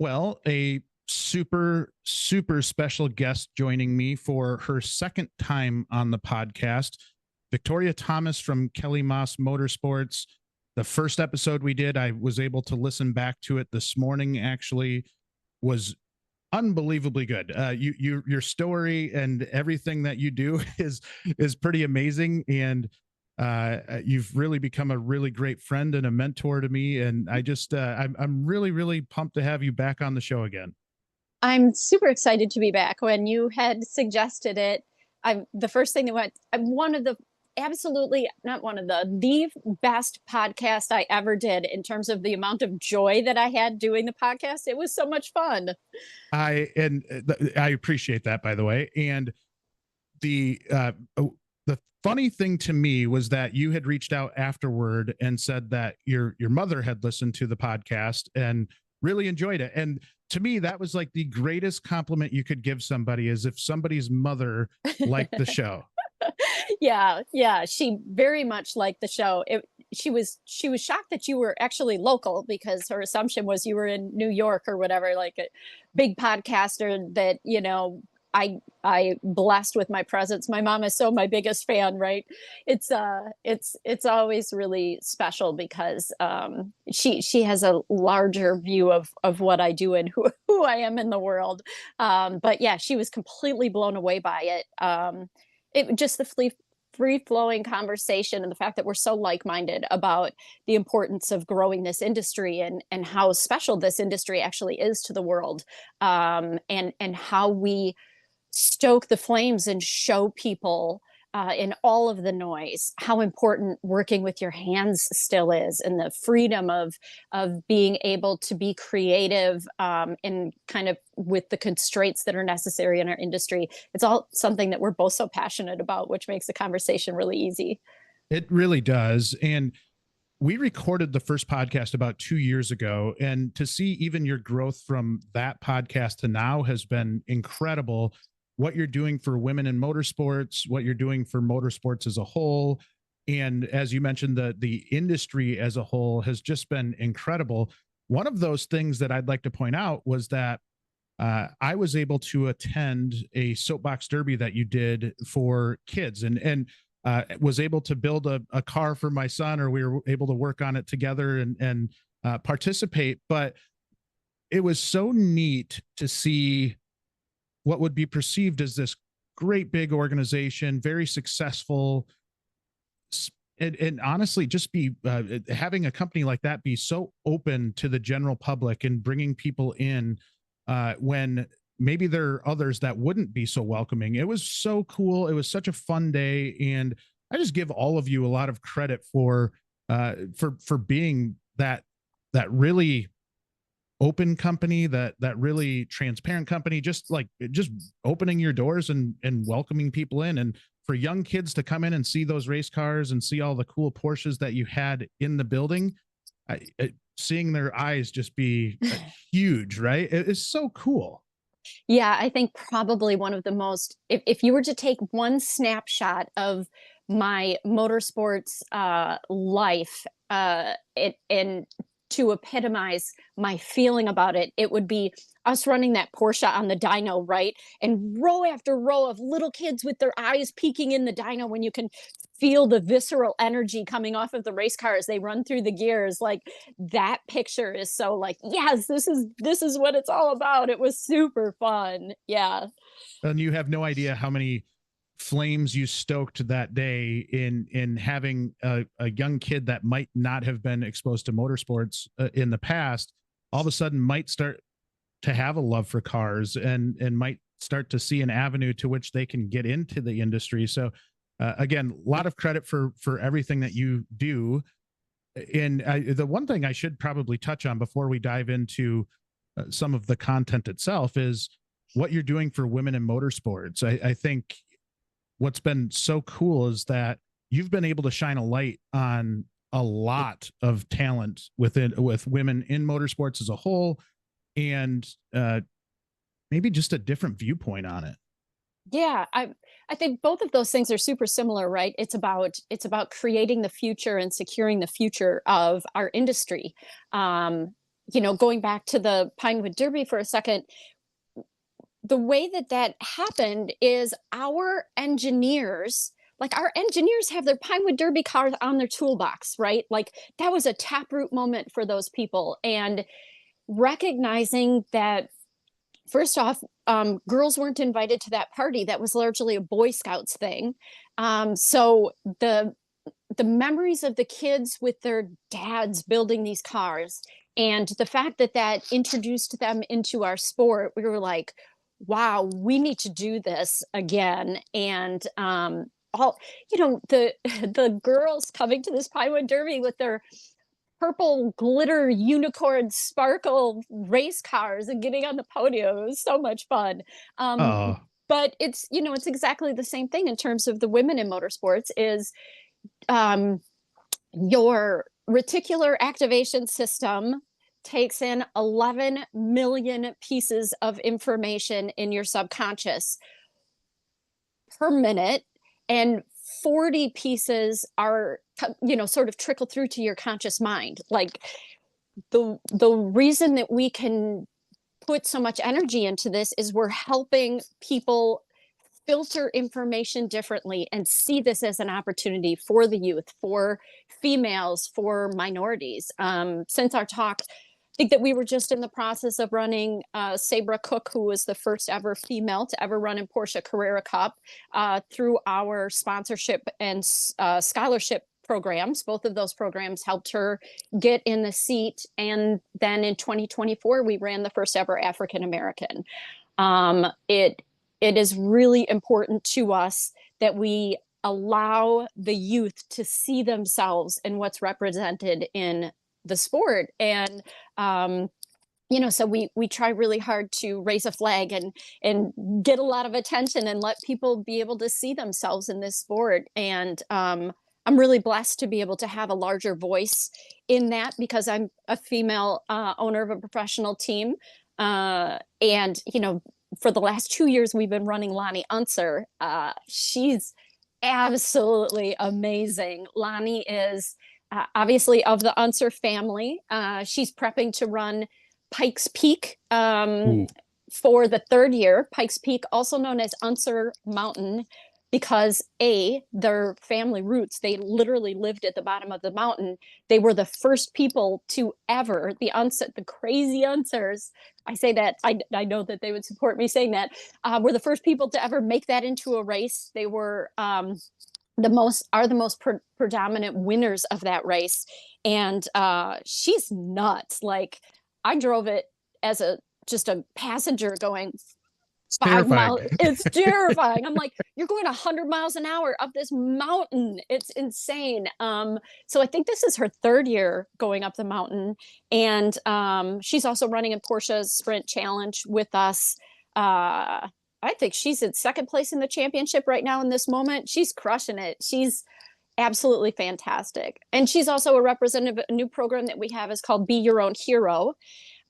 Well, a super special guest joining me for her second time on the podcast, Victoria Thomas from Kellymoss Motorsports. The first episode we did, I was able to listen back to it this morning. Actually, was unbelievably good. Your story and everything that you do is pretty amazing, and you've really become a really great friend and a mentor to me. And I'm really pumped to have you back on the show again. I'm super excited to be back. When you had suggested it, I'm the first thing that went, I'm one of the absolutely not one of the best podcast I ever did in terms of the amount of joy that I had doing the podcast. It was so much fun. I appreciate that, by the way. And the funny thing to me was that you had reached out afterward and said that your mother had listened to the podcast and really enjoyed it. And to me, that was like the greatest compliment you could give somebody, is if somebody's mother liked the show. Yeah, she very much liked the show. She was shocked that you were actually local, because her assumption was you were in New York or whatever, like a big podcaster that, I blessed with my presence. My mom is so my biggest fan, right? It's always really special because she has a larger view of what I do and who I am in the world. But yeah, she was completely blown away by it. It just the free flowing conversation, and the fact that we're so like minded about the importance of growing this industry, and how special this industry actually is to the world, and how we stoke the flames and show people, in all of the noise, how important working with your hands still is, and the freedom of being able to be creative, and kind of with the constraints that are necessary in our industry. It's all something that we're both so passionate about, which makes the conversation really easy. It really does. And we recorded the first podcast about 2 years ago, and to see even your growth from that podcast to now has been incredible. What you're doing for women in motorsports, what you're doing for motorsports as a whole, and as you mentioned, the industry as a whole has just been incredible. One of those things that I'd like to point out was that I was able to attend a soapbox derby that you did for kids, and was able to build a car for my son, or we were able to work on it together and participate. But it was so neat to see what would be perceived as this great big organization, very successful, and honestly, just be having a company like that be so open to the general public and bringing people in when maybe there are others that wouldn't be so welcoming. It was so cool. It was such a fun day, and I just give all of you a lot of credit for being that really open company, that really transparent company, just opening your doors and welcoming people in. And for young kids to come in and see those race cars and see all the cool Porsches that you had in the building, seeing their eyes just be huge, right? It is so cool. Yeah, I think probably one of the most, if you were to take one snapshot of my motorsports life, and to epitomize my feeling about it, it would be us running that Porsche on the dyno, right? And row after row of little kids with their eyes peeking in the dyno, when you can feel the visceral energy coming off of the race car as they run through the gears. Like, that picture is so like, yes, this is what it's all about. It was super fun. Yeah. And you have no idea how many flames you stoked that day in having a young kid that might not have been exposed to motorsports in the past, all of a sudden might start to have a love for cars, and might start to see an avenue to which they can get into the industry. So again, a lot of credit for everything that you do. And the one thing I should probably touch on before we dive into some of the content itself is what you're doing for women in motorsports. I think what's been so cool is that you've been able to shine a light on a lot of talent with women in motorsports as a whole, and maybe just a different viewpoint on it. Yeah, I think both of those things are super similar, right? It's about creating the future and securing the future of our industry. going back to the Pinewood Derby for a second, the way that that happened is our engineers have their Pinewood Derby cars on their toolbox, right? Like that was a taproot moment for those people. And recognizing that, first off, girls weren't invited to that party. That was largely a Boy Scouts thing. So the memories of the kids with their dads building these cars, and the fact that that introduced them into our sport, we were like, wow, we need to do this again. And all the girls coming to this Pinewood Derby with their purple glitter unicorn sparkle race cars and getting on the podium, it was so much fun. Oh, But it's exactly the same thing in terms of the women in motorsports. Is um, your reticular activation system takes in 11 million pieces of information in your subconscious per minute, and 40 pieces are sort of trickle through to your conscious mind. Like the reason that we can put so much energy into this is we're helping people filter information differently and see this as an opportunity for the youth, for females, for minorities. Since our talk, I think that we were just in the process of running Sabra Cook, who was the first ever female to ever run in Porsche Carrera Cup, through our sponsorship and scholarship programs. Both of those programs helped her get in the seat. And then in 2024, we ran the first ever African American. It is really important to us that we allow the youth to see themselves in what's represented in the sport. And so we try really hard to raise a flag and get a lot of attention and let people be able to see themselves in this sport. And I'm really blessed to be able to have a larger voice in that, because I'm a female owner of a professional team. And for the last 2 years, we've been running Lonnie Unser. She's absolutely amazing. Lonnie is obviously of the Unser family. She's prepping to run Pikes Peak for the third year. Pikes Peak, also known as Unser Mountain, because their family roots, they literally lived at the bottom of the mountain. They were the first people to ever, the crazy Unsers, I say that, I know that they would support me saying that, were the first people to ever make that into a race. They were the most predominant winners of that race. And she's nuts. Like, I drove it as just a passenger going 5 miles. It's terrifying. I'm like, you're going 100 miles an hour up this mountain. It's insane. So I think this is her third year going up the mountain. And she's also running in Porsche's Sprint Challenge with us. I think she's in second place in the championship right now in this moment. She's crushing it. She's absolutely fantastic. And she's also a representative. A new program that we have is called Be Your Own Hero.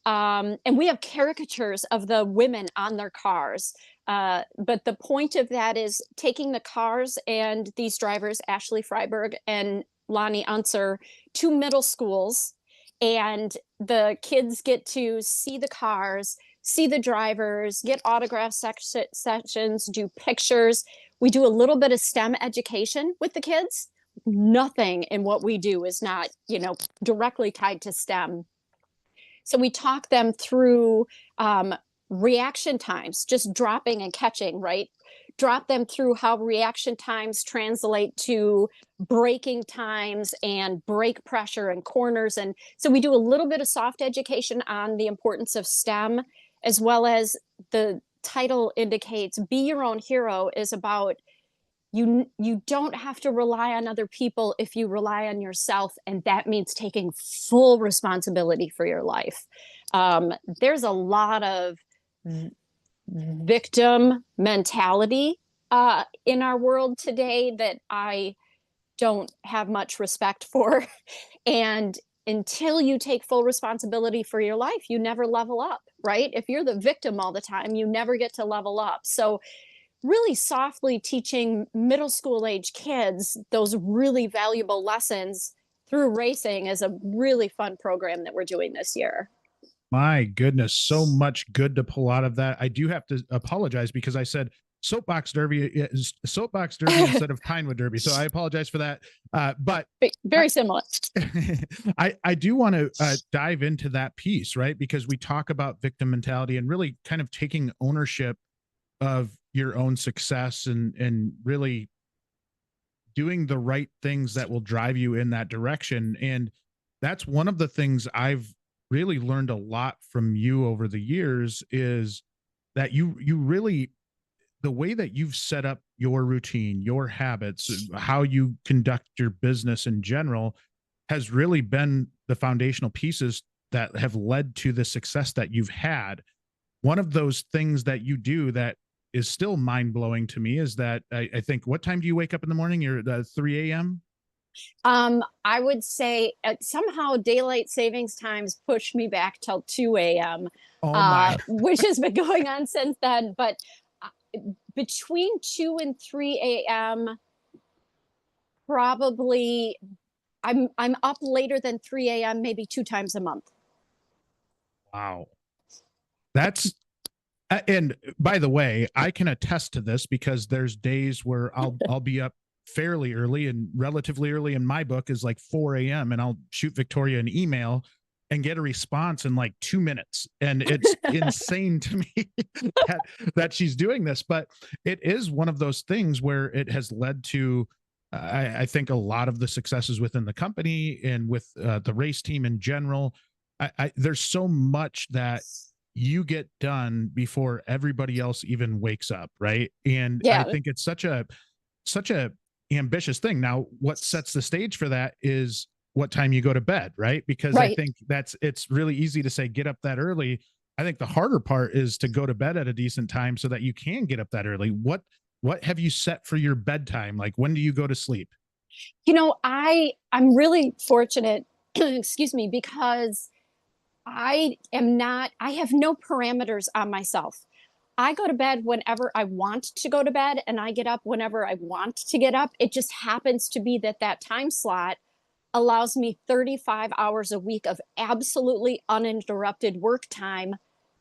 And we have caricatures of the women on their cars. But the point of that is taking the cars and these drivers, Ashley Freiberg and Lonnie Unser, to middle schools. And the kids get to see the cars, see the drivers, get autograph sessions, do pictures. We do a little bit of STEM education with the kids. Nothing in what we do is not, directly tied to STEM. So we talk them through reaction times, just dropping and catching, right? Drop them through how reaction times translate to braking times and brake pressure and corners. And so we do a little bit of soft education on the importance of STEM, as well as the title indicates, Be Your Own Hero is about you don't have to rely on other people if you rely on yourself, and that means taking full responsibility for your life. There's a lot of victim mentality in our world today that I don't have much respect for. And until you take full responsibility for your life, you never level up, right? If you're the victim all the time, you never get to level up. So really softly teaching middle school age kids those really valuable lessons through racing is a really fun program that we're doing this year. My goodness, so much good to pull out of that. I do have to apologize because I said soapbox derby instead of Pinewood Derby. So I apologize for that. But Very similar. I do want to dive into that piece, right? Because we talk about victim mentality and really kind of taking ownership of your own success and really doing the right things that will drive you in that direction. And that's one of the things I've really learned a lot from you over the years is that you really, the way that you've set up your routine, your habits, how you conduct your business in general has really been the foundational pieces that have led to the success that you've had. One of those things that you do that is still mind blowing to me is that I think, what time do you wake up in the morning? You're 3 a.m. I would say somehow daylight savings times pushed me back till 2 a.m., Oh my. which has been going on since then. But between 2 and 3 a.m., probably I'm up later than 3 a.m. maybe 2 times a month. Wow. That's and by the way, I can attest to this because there's days where I'll be up fairly early, and relatively early in my book is like 4 a.m. and I'll shoot Victoria an email and get a response in like 2 minutes. And it's insane to me that she's doing this, but it is one of those things where it has led to, I think, a lot of the successes within the company and with the race team in general. There's so much that you get done before everybody else even wakes up, right? And I Yeah. think it's such a ambitious thing. Now, what sets the stage for that is what time you go to bed, right? Because I Right. think it's really easy to say get up that early. I think the harder part is to go to bed at a decent time so that you can get up that early. What have you set for your bedtime? Like, when do you go to sleep? I'm really fortunate, excuse me, because I have no parameters on myself. I go to bed whenever I want to go to bed and I get up whenever I want to get up. It just happens to be that that time slot allows me 35 hours a week of absolutely uninterrupted work time,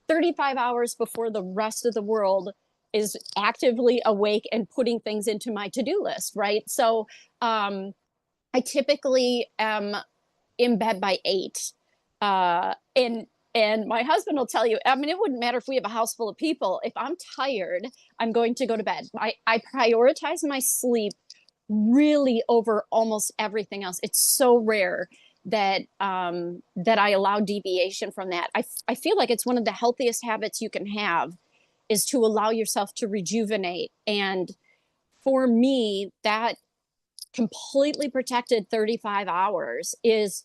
35 hours before the rest of the world is actively awake and putting things into my to-do list, right? So I typically am in bed by 8. And my husband will tell you, I mean, it wouldn't matter if we have a house full of people. If I'm tired, I'm going to go to bed. I prioritize my sleep really over almost everything else. It's so rare that that I allow deviation from that. I feel like it's one of the healthiest habits you can have is to allow yourself to rejuvenate. And for me, that completely protected 35 hours is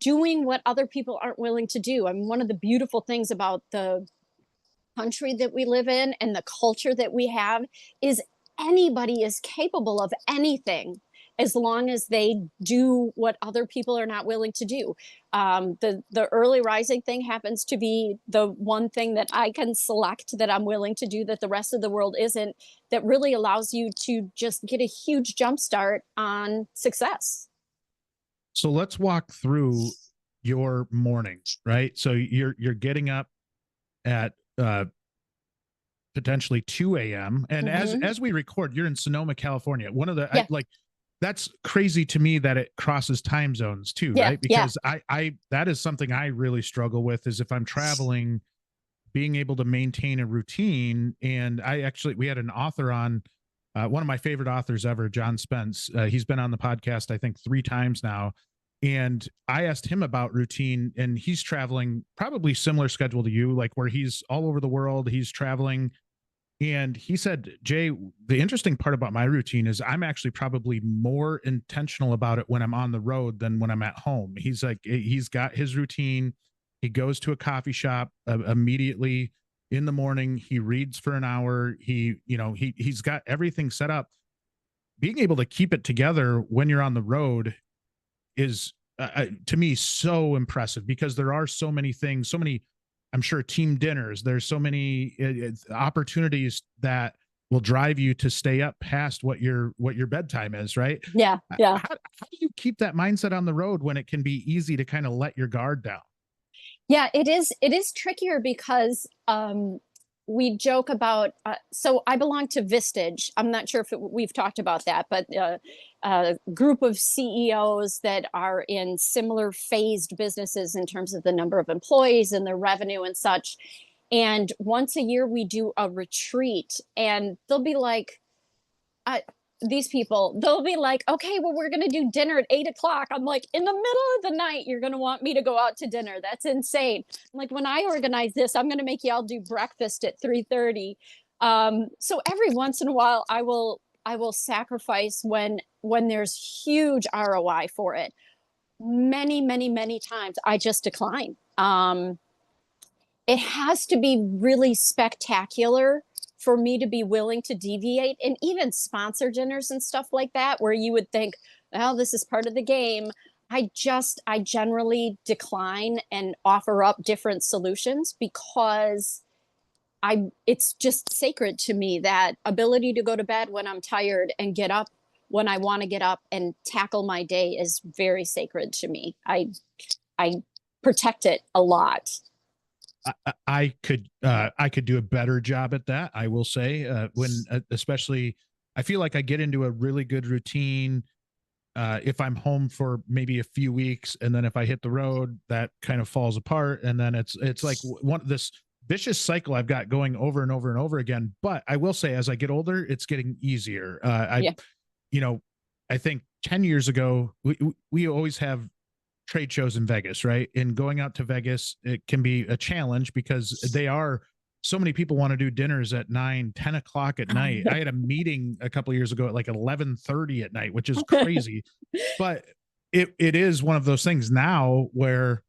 doing what other people aren't willing to do. I mean, one of the beautiful things about the country that we live in and the culture that we have is anybody is capable of anything as long as they do what other people are not willing to do. The early rising thing happens to be the one thing that I can select that I'm willing to do that the rest of the world isn't, that really allows you to just get a huge jump start on success. So let's walk through your mornings, right? So you're getting up at potentially 2 a.m. And Mm-hmm. as we record, you're in Sonoma, California. One of the Yeah. that's crazy to me that it crosses time zones too, Yeah. right? Yeah. Because I that is something I really struggle with is if I'm traveling, being able to maintain a routine. And we had an author on, one of my favorite authors ever, John Spence. He's been on the podcast, I think, 3 times now. And I asked him about routine, and he's traveling probably similar schedule to you, like where he's all over the world, he's traveling. And he said, Jay, the interesting part about my routine is I'm actually probably more intentional about it when I'm on the road than when I'm at home. He's like, he's got his routine. He goes to a coffee shop immediately in the morning. He reads for an hour. He's got everything set up. Being able to keep it together when you're on the road is to me so impressive because there are so many things, so many, I'm sure, team dinners. There's so many opportunities that will drive you to stay up past what your bedtime is, right? Yeah. Yeah. How do you keep that mindset on the road when it can be easy to kind of let your guard down? Yeah, it is trickier because we joke about so I belong to Vistage. I'm not sure if we've talked about that, but a group of CEOs that are in similar phased businesses in terms of the number of employees and their revenue and such. And once a year we do a retreat, and they'll be like, I, these people, they'll be like, okay, well, we're going to do dinner at 8 o'clock. I'm like, in the middle of the night, you're going to want me to go out to dinner. That's insane. I'm like, when I organize this, I'm going to make you all do breakfast at 3:30. So every once in a while, I will sacrifice when there's huge ROI for it. Many times I just decline. It has to be really spectacular for me to be willing to deviate, and even sponsor dinners and stuff like that, where you would think, well, this is part of the game. I generally decline and offer up different solutions because it's just sacred to me. That ability to go to bed when I'm tired and get up when I want to get up and tackle my day is very sacred to me. I protect it a lot. I could do a better job at that. I will say when especially I feel like I get into a really good routine if I'm home for maybe a few weeks, and then if I hit the road, that kind of falls apart, and then it's like one this vicious cycle I've got going over and over and over again. But I will say, as I get older, it's getting easier. Yeah. You know, I think 10 years ago we always have trade shows in Vegas, right? And going out to Vegas, it can be a challenge because they are so many people want to do dinners at 9, 10 o'clock at night. I had a meeting a couple of years ago at like 11:30 at night, which is crazy. But it is one of those things now where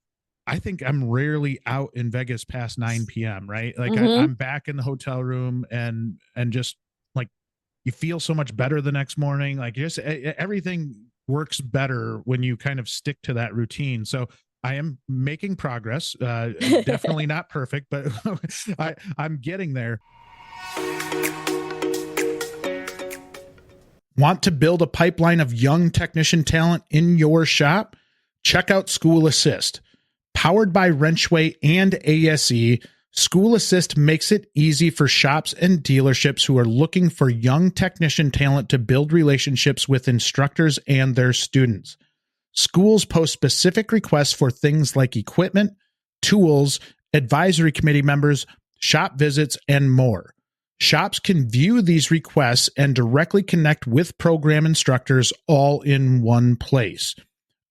I think I'm rarely out in Vegas past 9 p.m. Right? Like Mm-hmm. I'm back in the hotel room and just like you feel so much better the next morning. Like just everything works better when you kind of stick to that routine. So I am making progress. Definitely not perfect, but I'm getting there. Want to build a pipeline of young technician talent in your shop? Check out School Assist. Powered by WrenchWay and ASE, School Assist makes it easy for shops and dealerships who are looking for young technician talent to build relationships with instructors and their students. Schools post specific requests for things like equipment, tools, advisory committee members, shop visits, and more. Shops can view these requests and directly connect with program instructors all in one place.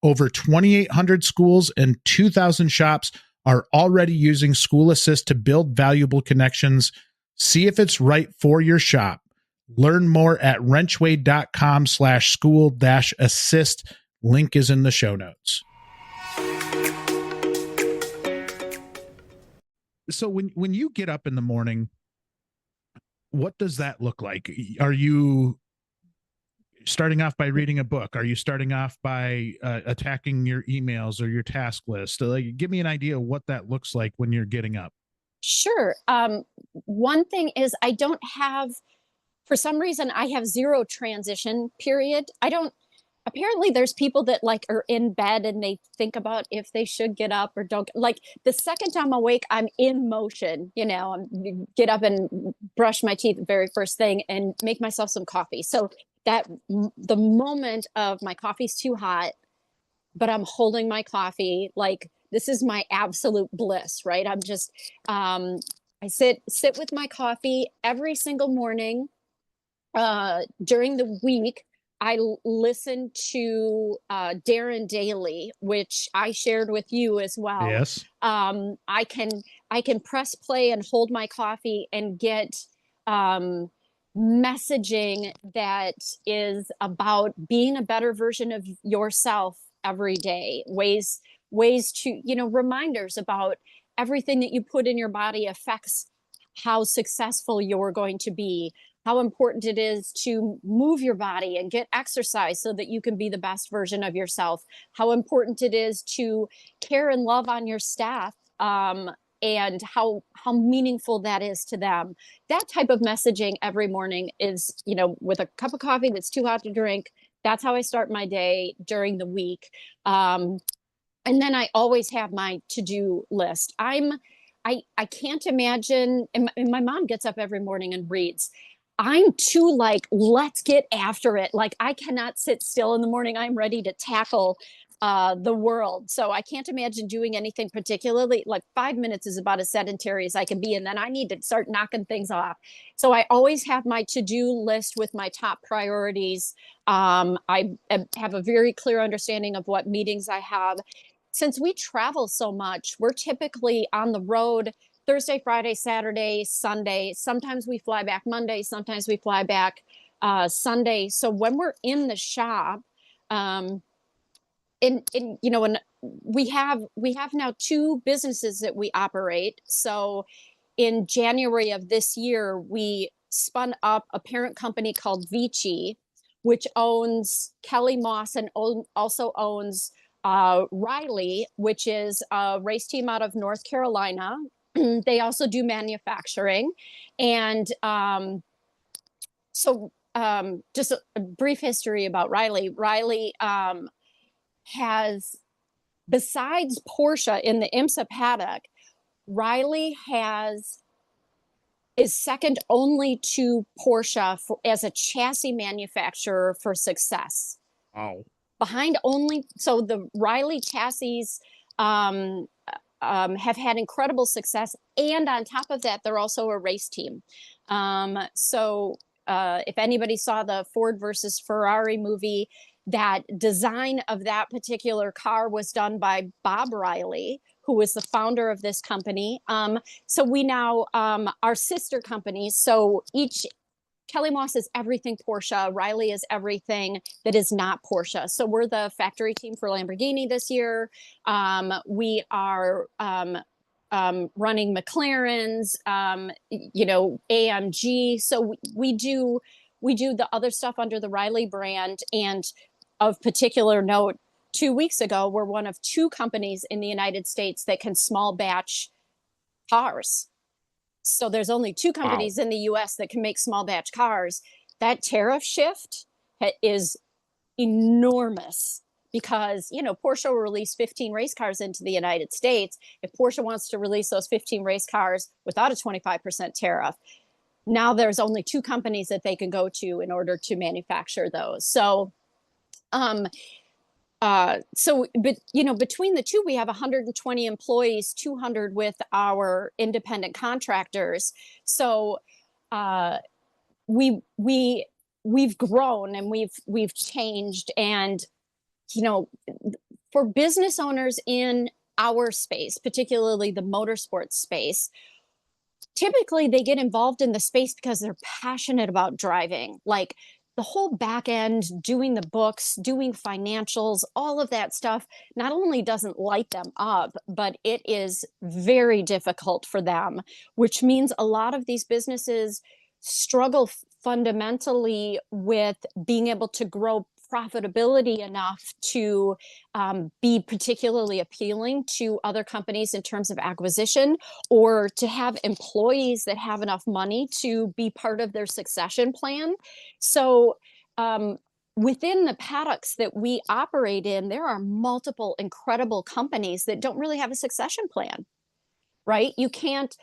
Over 2,800 schools and 2,000 shops are already using School Assist to build valuable connections. See if it's right for your shop. Learn more at wrenchway.com/school-assist. Link is in the show notes. So when you get up in the morning, what does that look like? Are you starting off by reading a book? Are you starting off by attacking your emails or your task list? Like, give me an idea of what that looks like when you're getting up. Sure. One thing is I don't have, for some reason, I have zero transition period. I don't, apparently there's people that like are in bed and they think about if they should get up or don't. Like the second I'm awake, I'm in motion, I'm get up and brush my teeth the very first thing and make myself some coffee. So that the moment of my coffee's too hot, but I'm holding my coffee, like this is my absolute bliss, right? I'm just I sit with my coffee every single morning. During the week, I listen to Darren Daily, which I shared with you as well. Yes. I can press play and hold my coffee and get messaging that is about being a better version of yourself every day. Ways to, reminders about everything that you put in your body affects how successful you're going to be, how important it is to move your body and get exercise so that you can be the best version of yourself, how important it is to care and love on your staff, and how meaningful that is to them. That type of messaging every morning is, with a cup of coffee that's too hot to drink. That's how I start my day during the week. And then I always have my to-do list. I can't imagine, and my mom gets up every morning and reads. I'm too like, let's get after it. Like I cannot sit still in the morning. I'm ready to tackle the world. So I can't imagine doing anything particularly. Like 5 minutes is about as sedentary as I can be. And then I need to start knocking things off. So I always have my to-do list with my top priorities. I have a very clear understanding of what meetings I have. Since we travel so much, we're typically on the road Thursday, Friday, Saturday, Sunday. Sometimes we fly back Monday, sometimes we fly back Sunday. So when we're in the shop, in you know, and we have now two businesses that we operate. So in January of this year, we spun up a parent company called Vici, which owns Kellymoss and also owns Riley, which is a race team out of North Carolina. They also do manufacturing. And just a brief history about Riley. Riley has, besides Porsche in the IMSA paddock, Riley is second only to Porsche as a chassis manufacturer for success. Wow. Behind only, so the Riley chassis have had incredible success. And on top of that, they're also a race team. If anybody saw the Ford versus Ferrari movie, that design of that particular car was done by Bob Riley, who was the founder of this company. So we now are sister companies. So each Kellymoss is everything Porsche. Riley is everything that is not Porsche. So we're the factory team for Lamborghini this year. We are running McLarens, AMG. So we do the other stuff under the Riley brand. And of particular note, 2 weeks ago, we're one of two companies in the United States that can small batch cars. So there's only two companies in the US that can make small batch cars. That tariff shift is enormous because, Porsche will release 15 race cars into the United States. If Porsche wants to release those 15 race cars without a 25% tariff, now there's only two companies that they can go to in order to manufacture those. Between the two, we have 120 employees, 200 with our independent contractors. So we've grown and we've changed. And, for business owners in our space, particularly the motorsports space, typically they get involved in the space because they're passionate about driving. Like the whole back end, doing the books, doing financials, all of that stuff not only doesn't light them up, but it is very difficult for them, which means a lot of these businesses struggle fundamentally with being able to grow profitability enough to be particularly appealing to other companies in terms of acquisition, or to have employees that have enough money to be part of their succession plan. So within the paddocks that we operate in, there are multiple incredible companies that don't really have a succession plan. Right? You can't,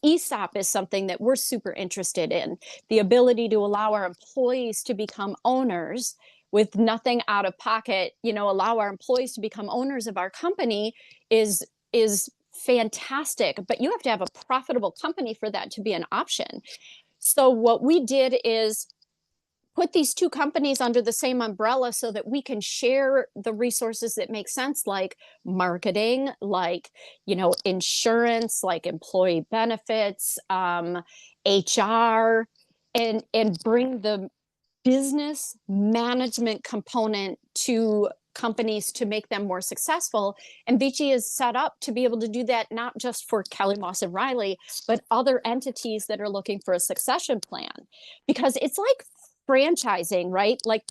ESOP is something that we're super interested in. The ability to allow our employees to become owners with nothing out of pocket, allow our employees to become owners of our company is fantastic. But you have to have a profitable company for that to be an option. So what we did is put these two companies under the same umbrella so that we can share the resources that make sense, like marketing, like, insurance, like employee benefits, HR, and bring the business management component to companies to make them more successful. And Vici is set up to be able to do that, not just for Kellymoss and Riley, but other entities that are looking for a succession plan. Because it's like franchising, right? Like,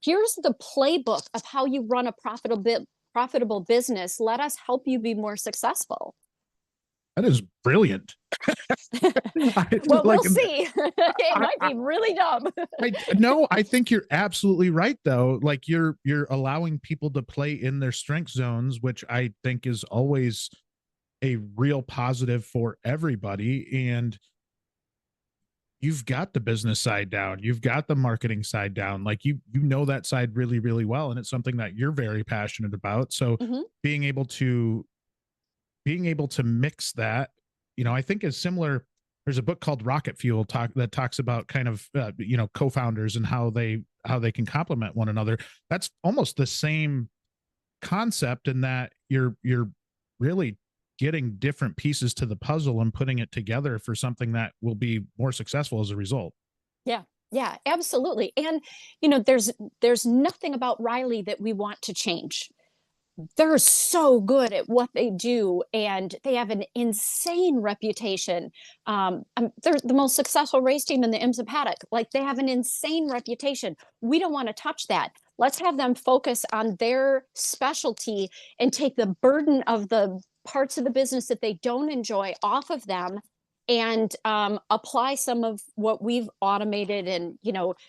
here's the playbook of how you run a profitable business. Let us help you be more successful. That is brilliant. Well, like we'll see. It might be really dumb. no, I think you're absolutely right though. Like you're allowing people to play in their strength zones, which I think is always a real positive for everybody. And you've got the business side down, you've got the marketing side down, like you know that side really, really well. And it's something that you're very passionate about. So Mhm. being able to mix that, I think is similar. There's a book called Rocket Fuel that talks about kind of co-founders and how they can complement one another. That's almost the same concept in that you're really getting different pieces to the puzzle and putting it together for something that will be more successful as a result. Yeah. Yeah, absolutely. And there's nothing about Riley that we want to change. They're so good at what they do, and they have an insane reputation. They're the most successful race team in the IMSA paddock. Like, they have an insane reputation. We don't want to touch that. Let's have them focus on their specialty and take the burden of the parts of the business that they don't enjoy off of them, and apply some of what we've automated, and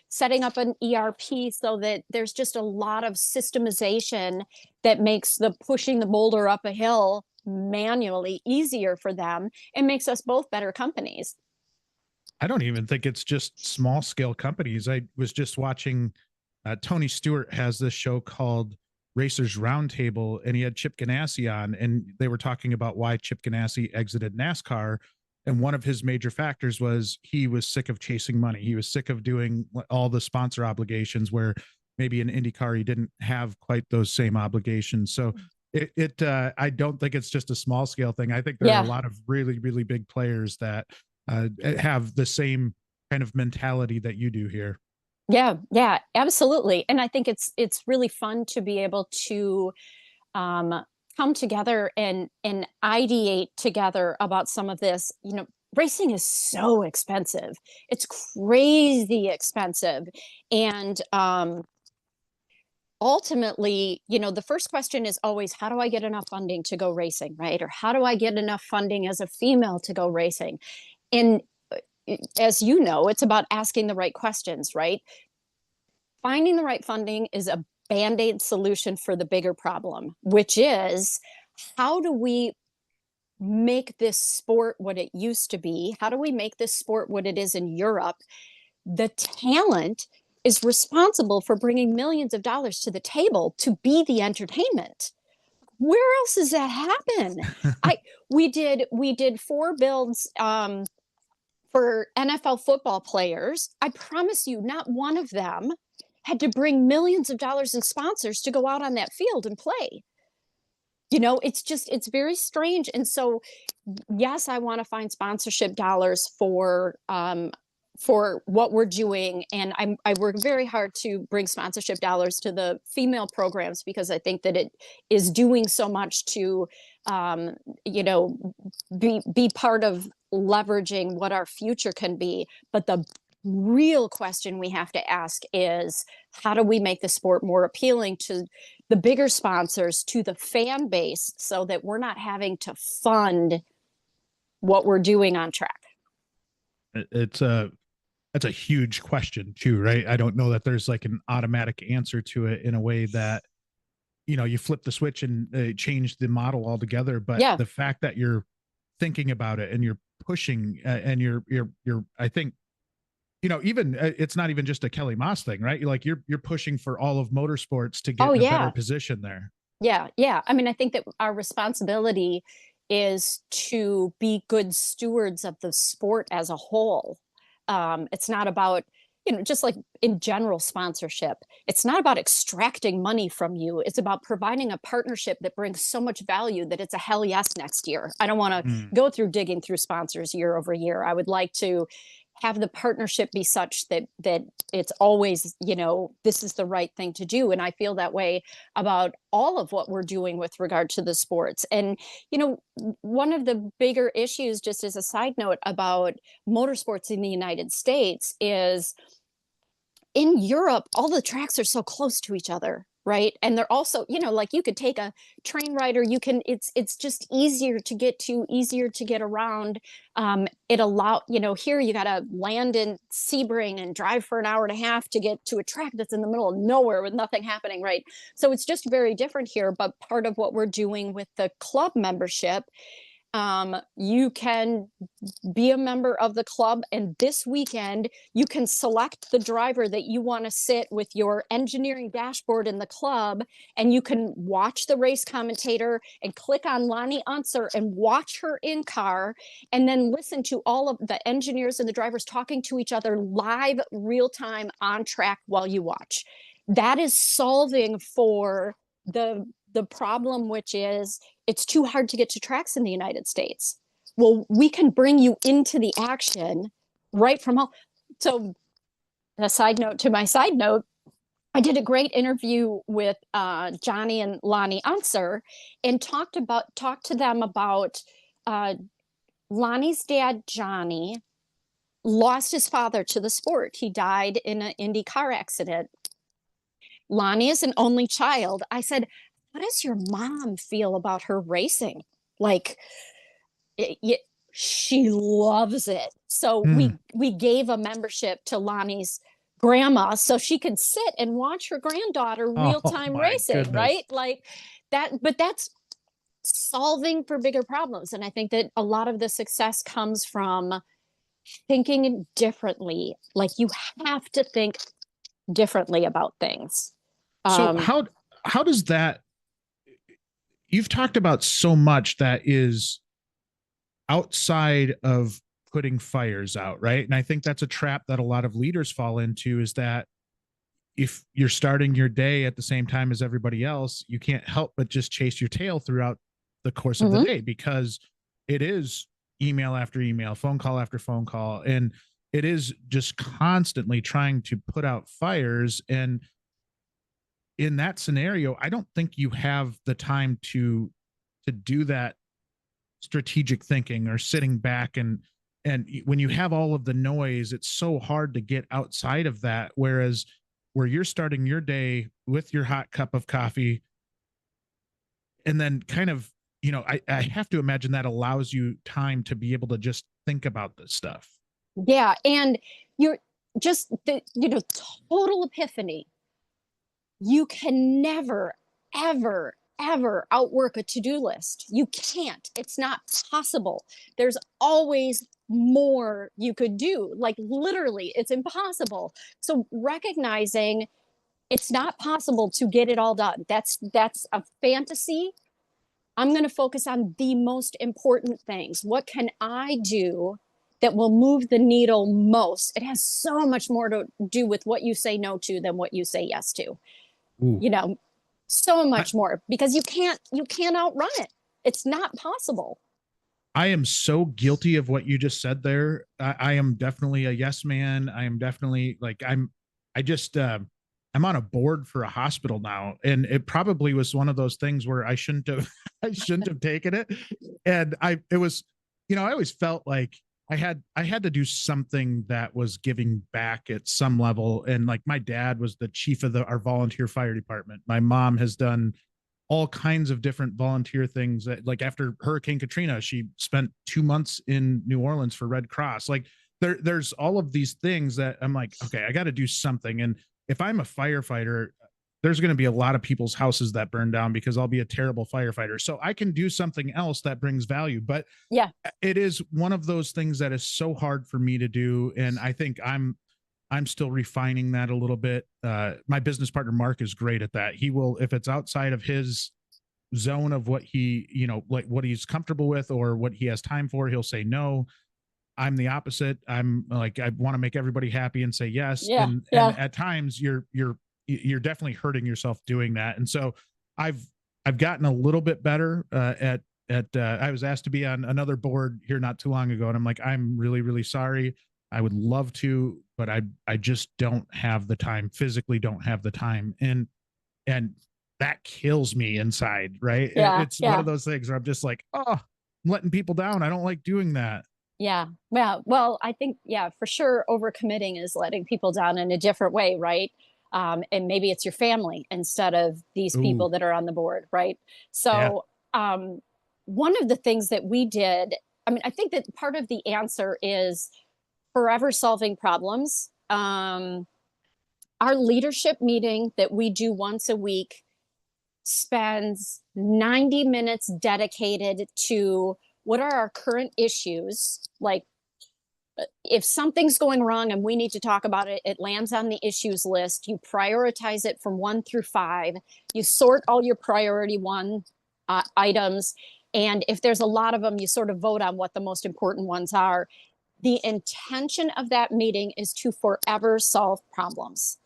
setting up an ERP so that there's just a lot of systemization that makes the pushing the boulder up a hill manually easier for them, and makes us both better companies. I don't even think it's just small scale companies. I was just watching Tony Stewart has this show called Racers Roundtable, and he had Chip Ganassi on, and they were talking about why Chip Ganassi exited NASCAR. And one of his major factors was he was sick of chasing money. He was sick of doing all the sponsor obligations, where maybe in IndyCar he didn't have quite those same obligations. So I don't think it's just a small scale thing. I think there are a Yeah. lot of really, really big players that have the same kind of mentality that you do here. Yeah, yeah, absolutely. And I think it's really fun to be able to um, come together and ideate together about some of this. Racing is so expensive. It's crazy expensive. And ultimately, the first question is always, how do I get enough funding to go racing, right? Or how do I get enough funding as a female to go racing? And as you know, it's about asking the right questions, right? Finding the right funding is a band-aid solution for the bigger problem, which is, how do we make this sport what it used to be? How do we make this sport what it is in Europe? The talent is responsible for bringing millions of dollars to the table to be the entertainment. Where else does that happen? I we did 4 builds for NFL football players. I promise you, not one of them had to bring millions of dollars in sponsors to go out on that field and play. It's very strange. And so, yes, I want to find sponsorship dollars for what we're doing. And I work very hard to bring sponsorship dollars to the female programs, because I think that it is doing so much to, be part of leveraging what our future can be. But the real question we have to ask is, how do we make the sport more appealing to the bigger sponsors, to the fan base, so that we're not having to fund what we're doing on track? It's a That's a huge question too, right? I don't know that there's like an automatic answer to it in a way that you flip the switch and change the model altogether. But Yeah. the fact that you're thinking about it and you're pushing and you're I think even it's not even just a Kellymoss thing, right? You're pushing for all of motorsports to get Oh, in a better yeah. position there. Yeah. Yeah. I mean, I think that our responsibility is to be good stewards of the sport as a whole. It's not about, just like in general sponsorship, it's not about extracting money from you. It's about providing a partnership that brings so much value that it's a hell yes next year. I don't want to Mm. go through digging through sponsors year over year. I would like to have the partnership be such that it's always, this is the right thing to do. And I feel that way about all of what we're doing with regard to the sports. And one of the bigger issues, just as a side note, about motorsports in the United States is, in Europe, all the tracks are so close to each other. right? And they're also, like you could take a train rider, it's just easier to get to, easier to get around. Here you got to land in Sebring and drive for an hour and a half to get to a track that's in the middle of nowhere with nothing happening, right? So it's just very different here. But part of what we're doing with the club membership, you can be a member of the club, and this weekend you can select the driver that you want to sit with your engineering dashboard in the club, and you can watch the race commentator and click on Lonnie Unser and watch her in car, and then listen to all of the engineers and the drivers talking to each other live, real time, on track while you watch. That is solving for the problem, which is it's too hard to get to tracks in the United States. Well, we can bring you into the action right from home. So, a side note to my side note, I did a great interview with Johnny and Lonnie Unser, and talked to them about Lonnie's dad, Johnny, lost his father to the sport. He died in an Indy car accident. Lonnie is an only child. I said, how does your mom feel about her racing? Like, she loves it. So we gave a membership to Lonnie's grandma so she could sit and watch her granddaughter real-time racing, goodness. Right? Like that, but that's solving for bigger problems. And I think that a lot of the success comes from thinking differently. Like, you have to think differently about things. So how does that, you've talked about so much that is outside of putting fires out, right? And I think that's a trap that a lot of leaders fall into, is that if you're starting your day at the same time as everybody else, you can't help but just chase your tail throughout the course of the day, because it is email after email, phone call after phone call, and it is just constantly trying to put out fires. And in that scenario, I don't think you have the time to do that strategic thinking or sitting back. And when you have all of the noise, it's so hard to get outside of that. Whereas where you're starting your day with your hot cup of coffee, and then kind of, I have to imagine that allows you time to be able to just think about this stuff. Yeah. And you're just total epiphany. You can never, ever, ever outwork a to-do list. You can't. It's not possible. There's always more you could do. Like, literally, it's impossible. So recognizing it's not possible to get it all done. That's a fantasy. I'm going to focus on the most important things. What can I do that will move the needle most? It has so much more to do with what you say no to than what you say yes to. Ooh. So much more, because you can't outrun it. It's not possible. I am so guilty of what you just said there. I am definitely a yes man. I am definitely I'm on a board for a hospital now, and it probably was one of those things where I shouldn't have taken it. And I always felt like I had to do something that was giving back at some level. And like, my dad was the chief of our volunteer fire department. My mom has done all kinds of different volunteer things. That, like, after Hurricane Katrina, she spent 2 months in New Orleans for Red Cross. Like, there's all of these things that I'm like, okay, I got to do something. And if I'm a firefighter, there's going to be a lot of people's houses that burn down because I'll be a terrible firefighter. So I can do something else that brings value. But yeah, it is one of those things that is so hard for me to do. And I think I'm still refining that a little bit. My business partner, Mark, is great at that. He will, if it's outside of his zone of what he, like what he's comfortable with or what he has time for, he'll say no. I'm the opposite. I'm like, I want to make everybody happy and say yes. Yeah, and at times you're definitely hurting yourself doing that. And so I've gotten a little bit better at I was asked to be on another board here not too long ago. And I'm like, I'm really, really sorry. I would love to, but I just don't have the time, physically don't have the time. And that kills me inside. Right. Yeah, it's one of those things where I'm just like, oh, I'm letting people down. I don't like doing that. Yeah. Well, I think, for sure, overcommitting is letting people down in a different way, right? And maybe it's your family instead of these Ooh, people that are on the board, right? yeah. So one of the things that we did, I mean, I think that part of the answer is forever solving problems. Our leadership meeting that we do once a week spends 90 minutes dedicated to what are our current issues. Like, if something's going wrong and we need to talk about it, it lands on the issues list. You prioritize it from 1 through 5. You sort all your priority one items. And if there's a lot of them, you sort of vote on what the most important ones are. The intention of that meeting is to forever solve problems.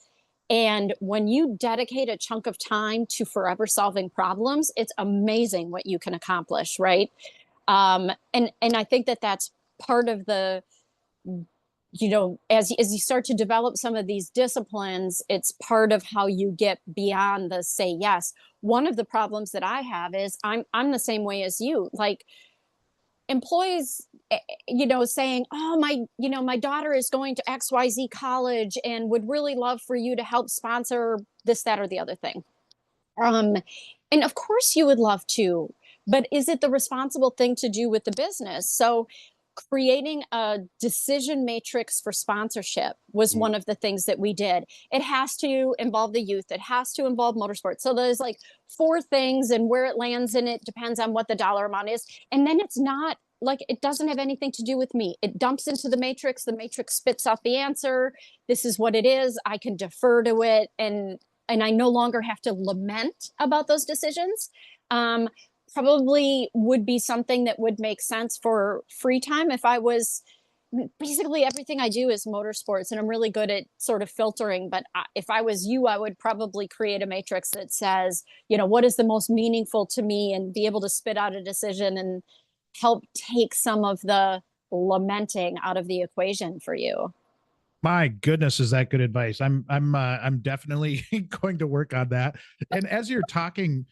And when you dedicate a chunk of time to forever solving problems, it's amazing what you can accomplish, right? And I think that that's part of the, as you start to develop some of these disciplines, it's part of how you get beyond the say yes. One of the problems that I have is I'm the same way as you. Like, employees, saying, oh, my daughter is going to XYZ college and would really love for you to help sponsor this, that, or the other thing. Um, and of course you would love to, but is it the responsible thing to do with the business? So creating a decision matrix for sponsorship was one of the things that we did. It has to involve the youth. It has to involve motorsports. So there's like 4 things, and where it lands in it depends on what the dollar amount is. And then it's not like, it doesn't have anything to do with me. It dumps into the matrix. The matrix spits out the answer. This is what it is. I can defer to it. And I no longer have to lament about those decisions. Probably would be something that would make sense for free time. If I was, basically everything I do is motorsports, and I'm really good at sort of filtering. But if I was you, I would probably create a matrix that says, what is the most meaningful to me, and be able to spit out a decision and help take some of the lamenting out of the equation for you. My goodness, is that good advice? I'm definitely going to work on that. And as you're talking,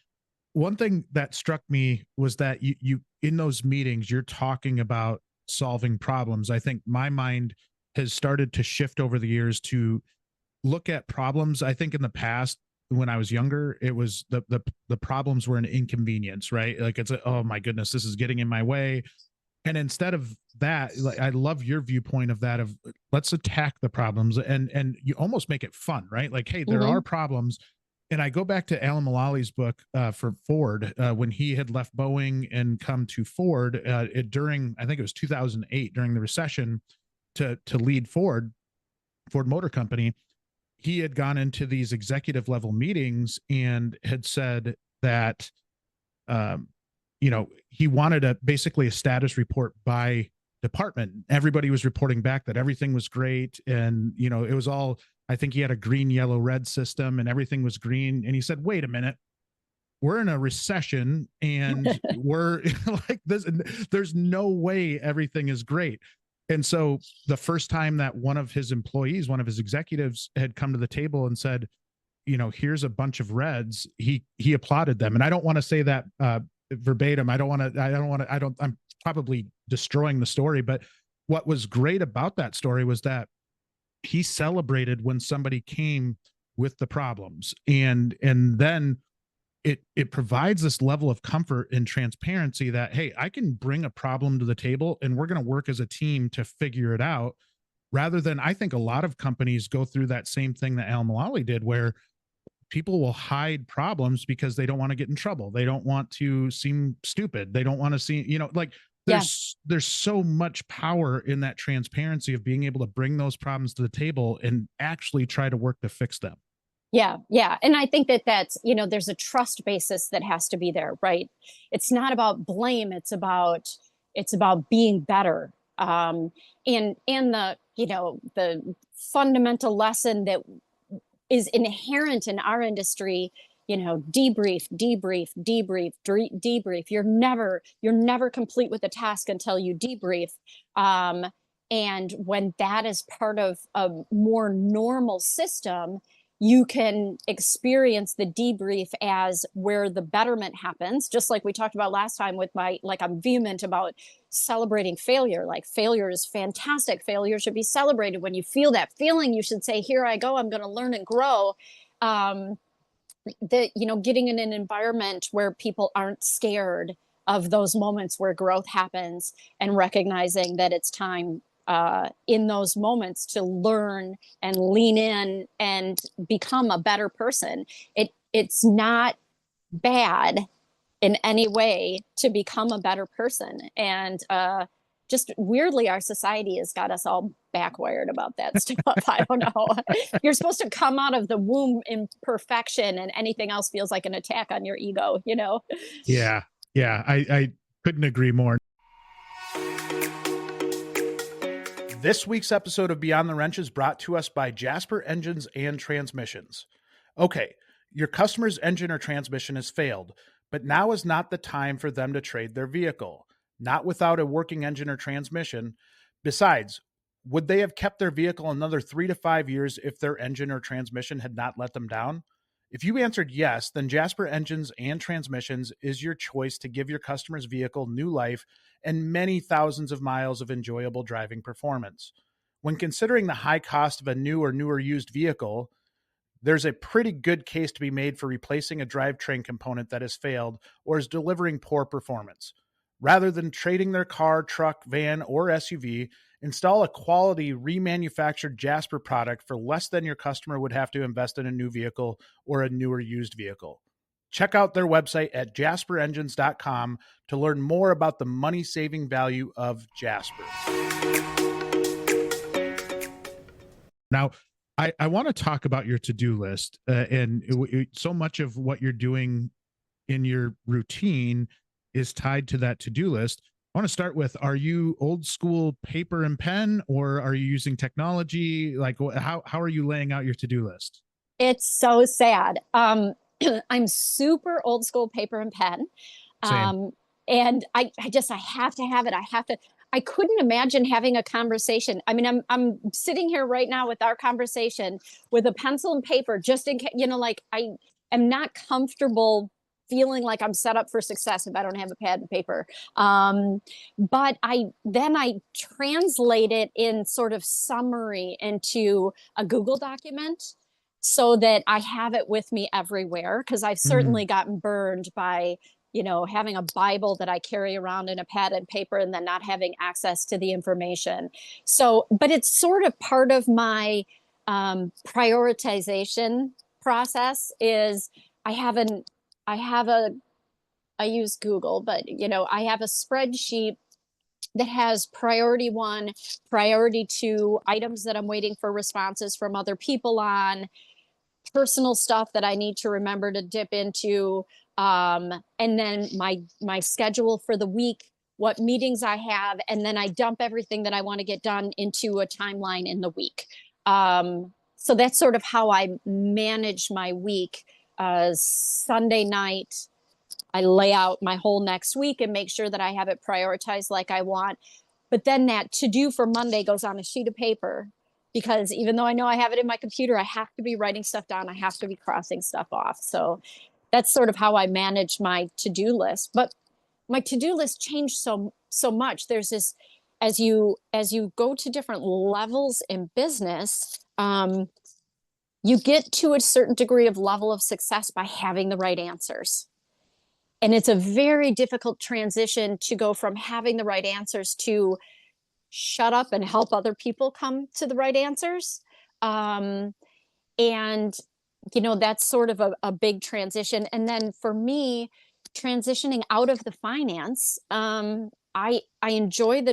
one thing that struck me was that you in those meetings, you're talking about solving problems. I think my mind has started to shift over the years to look at problems. I think in the past, when I was younger, it was the problems were an inconvenience, right? Like, it's oh my goodness, this is getting in my way. And instead of that, like, I love your viewpoint of that, of let's attack the problems, and you almost make it fun, right? Like, hey, there are problems. And I go back to Alan Mullally's book for Ford, when he had left Boeing and come to Ford during, I think it was 2008, during the recession, to lead Ford Motor Company. He had gone into these executive level meetings and had said that, he wanted basically a status report by department. Everybody was reporting back that everything was great. And, it was all, I think he had a green, yellow, red system, and everything was green. And he said, wait a minute, we're in a recession, and we're like this, and there's no way everything is great. And so the first time that one of his employees, one of his executives, had come to the table and said, here's a bunch of reds, he applauded them. And I don't want to say that verbatim. I'm probably destroying the story, but what was great about that story was that he celebrated when somebody came with the problems, and then it provides this level of comfort and transparency that, hey, I can bring a problem to the table, and we're going to work as a team to figure it out, rather than, I think a lot of companies go through that same thing that Al Mulally did, where people will hide problems because they don't want to get in trouble. They don't want to seem stupid. They don't want to see, like, there's so much power in that transparency of being able to bring those problems to the table and actually try to work to fix them. Yeah, yeah. And I think that that's, there's a trust basis that has to be there, right? It's not about blame, it's about being better. And the fundamental lesson that is inherent in our industry, debrief, debrief, debrief, debrief. You're never complete with the task until you debrief. And when that is part of a more normal system, you can experience the debrief as where the betterment happens. Just like we talked about last time with I'm vehement about celebrating failure. Like failure is fantastic. Failure should be celebrated. When you feel that feeling, you should say, here I go, I'm going to learn and grow. Getting in an environment where people aren't scared of those moments where growth happens, and recognizing that it's time in those moments to learn and lean in and become a better person. It's not bad in any way to become a better person. And just weirdly, our society has got us all backwired about that stuff. I don't know. You're supposed to come out of the womb in perfection, and anything else feels like an attack on your ego, you know? Yeah. Yeah. I couldn't agree more. This week's episode of Beyond the Wrench is brought to us by Jasper Engines and Transmissions. Okay, your customer's engine or transmission has failed, but now is not the time for them to trade their vehicle. Not without a working engine or transmission. Besides, would they have kept their vehicle another 3 to 5 years if their engine or transmission had not let them down? If you answered yes, then Jasper Engines and Transmissions is your choice to give your customer's vehicle new life and many thousands of miles of enjoyable driving performance. When considering the high cost of a new or newer used vehicle, there's a pretty good case to be made for replacing a drivetrain component that has failed or is delivering poor performance. Rather than trading their car, truck, van, or SUV, install a quality remanufactured Jasper product for less than your customer would have to invest in a new vehicle or a newer used vehicle. Check out their website at jasperengines.com to learn more about the money-saving value of Jasper. Now, I want to talk about your to-do list, and so much of what you're doing in your routine is tied to that to-do list. I want to start with, are you old school paper and pen, or are you using technology? Like, how are you laying out your to-do list? It's so sad. I'm super old school paper and pen. Same. And I have to have it. I couldn't imagine having a conversation. I mean, I'm sitting here right now with our conversation with a pencil and paper, just in case, like I am not comfortable feeling like I'm set up for success if I don't have a pad and paper. But I translate it in sort of summary into a Google document so that I have it with me everywhere. Because I've certainly gotten burned by, having a Bible that I carry around in a pad and paper and then not having access to the information. So, but it's sort of part of my prioritization process is I use Google, but I have a spreadsheet that has priority 1, priority 2, items that I'm waiting for responses from other people on, personal stuff that I need to remember to dip into, and then my schedule for the week, what meetings I have, and then I dump everything that I want to get done into a timeline in the week. So that's sort of how I manage my week. Sunday night, I lay out my whole next week and make sure that I have it prioritized like I want. But then that to do for Monday goes on a sheet of paper, because even though I know I have it in my computer, I have to be writing stuff down. I have to be crossing stuff off. So that's sort of how I manage my to-do list. But my to-do list changed so much. There's this, as you go to different levels in business, you get to a certain degree of level of success by having the right answers. And it's a very difficult transition to go from having the right answers to shut up and help other people come to the right answers. And, that's sort of a big transition. And then for me, transitioning out of the finance, I enjoy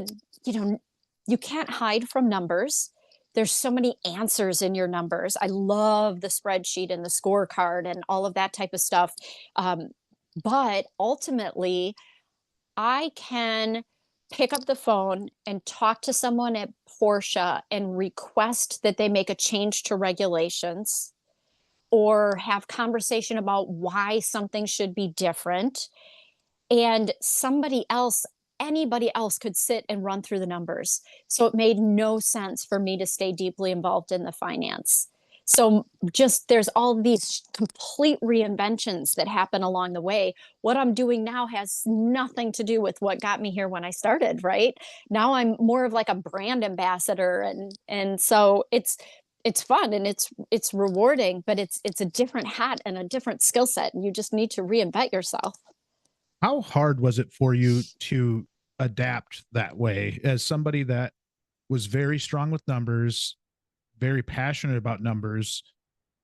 you can't hide from numbers. There's so many answers in your numbers. I love the spreadsheet and the scorecard and all of that type of stuff. But ultimately, I can pick up the phone and talk to someone at Porsche and request that they make a change to regulations, or have conversation about why something should be different. And anybody else could sit and run through the numbers. So it made no sense for me to stay deeply involved in the finance. So just there's all these complete reinventions that happen along the way. What I'm doing now has nothing to do with what got me here when I started, right? Now I'm more of like a brand ambassador, and so it's fun and it's rewarding, but it's a different hat and a different skill set, and you just need to reinvent yourself. How hard was it for you to adapt that way as somebody that was very strong with numbers, very passionate about numbers,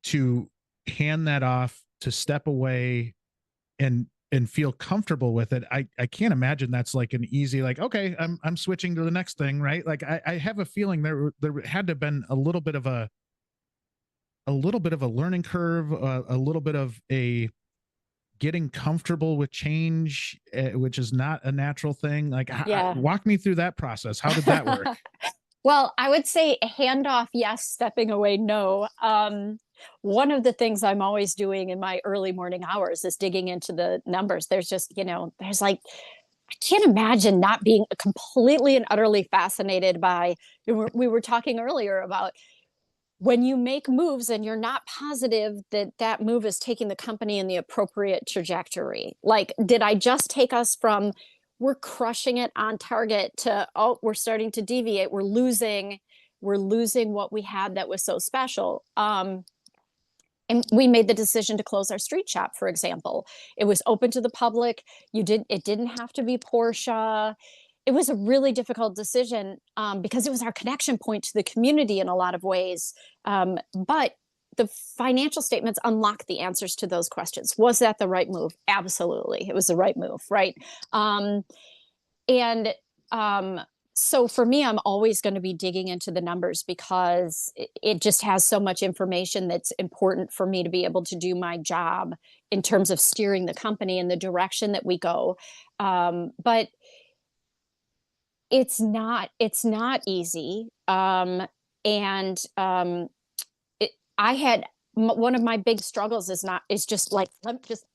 to hand that off, to step away and feel comfortable with it? I can't imagine that's like an easy, like, okay, I'm switching to the next thing, right? Like I have a feeling there had to have been a little bit of a learning curve, a little bit of a getting comfortable with change, which is not a natural thing. Like, Yeah. walk me through that process. How did that work? Well, I would say handoff, yes, stepping away, no. One of the things I'm always doing in my early morning hours is digging into the numbers. There's just, there's like, I can't imagine not being completely and utterly fascinated by, we were talking earlier about when you make moves and you're not positive that that move is taking the company in the appropriate trajectory. Like, did I just take us from we're crushing it on target to, oh, we're starting to deviate, we're losing what we had that was so special. And we made the decision to close our street shop, for example. It was open to the public. It didn't have to be Porsche. It was a really difficult decision, because it was our connection point to the community in a lot of ways. But the financial statements unlock the answers to those questions. Was that the right move? Absolutely. It was the right move, right? And so for me, I'm always going to be digging into the numbers because it just has so much information that's important for me to be able to do my job in terms of steering the company in the direction that we go. But it's not easy. And I had one of my big struggles is just like,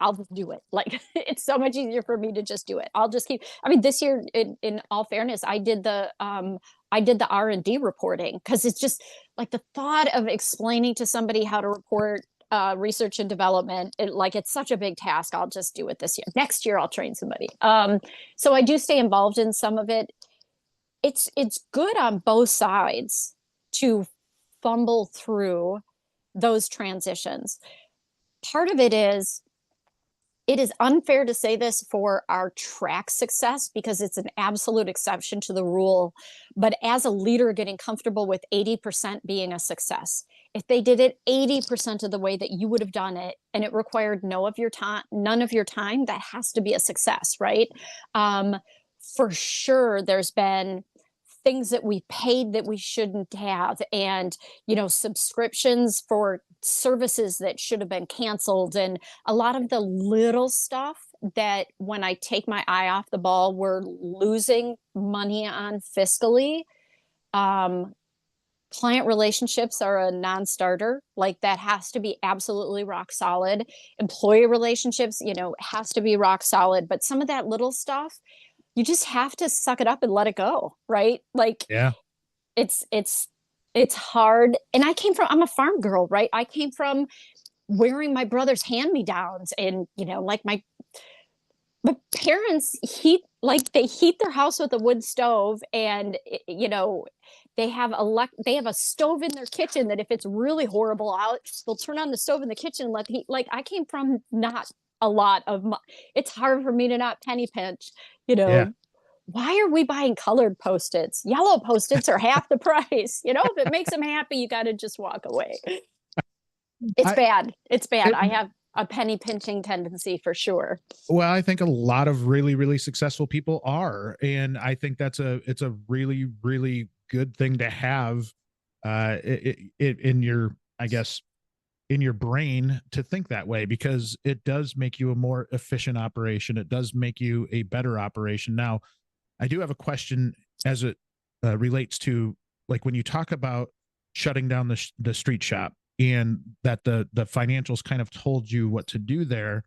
I'll just do it. Like, it's so much easier for me to just do it. I'll just keep, I mean, this year, in all fairness, I did the R&D reporting, because it's just like the thought of explaining to somebody how to report research and development, it's such a big task. I'll just do it this year. Next year I'll train somebody. So I do stay involved in some of it. It's good on both sides to fumble through those transitions. Part of it is unfair to say this for our track success because it's an absolute exception to the rule. But as a leader, getting comfortable with 80% being a success. If they did it 80% of the way that you would have done it, and it required none of your time, that has to be a success, right? For sure, there's been things that we paid that we shouldn't have, and subscriptions for services that should have been canceled, and a lot of the little stuff that when I take my eye off the ball, we're losing money on fiscally. Client relationships are a non-starter. Like, that has to be absolutely rock solid. Employee relationships, has to be rock solid. But some of that little stuff, you just have to suck it up and let it go, right? Like, Yeah. it's hard. And I'm a farm girl, right? I came from wearing my brother's hand-me-downs, and like my parents they heat their house with a wood stove, and they have a stove in their kitchen that if it's really horrible out, they'll turn on the stove in the kitchen and let the heat. Like, I came from not a lot of it's hard for me to not penny pinch, Yeah. why are we buying colored Post-its? Yellow Post-its are half the price. If it makes them happy, you got to just walk away. It's I, bad. It's bad. it, I have a penny pinching tendency for sure. well, I think a lot of really, really successful people are, and I think it's a really, really good thing to have, in your, I guess, in your brain, to think that way, because it does make you a more efficient operation. It does make you a better operation. Now, I do have a question as it relates to, like, when you talk about shutting down the street shop, and that the financials kind of told you what to do there.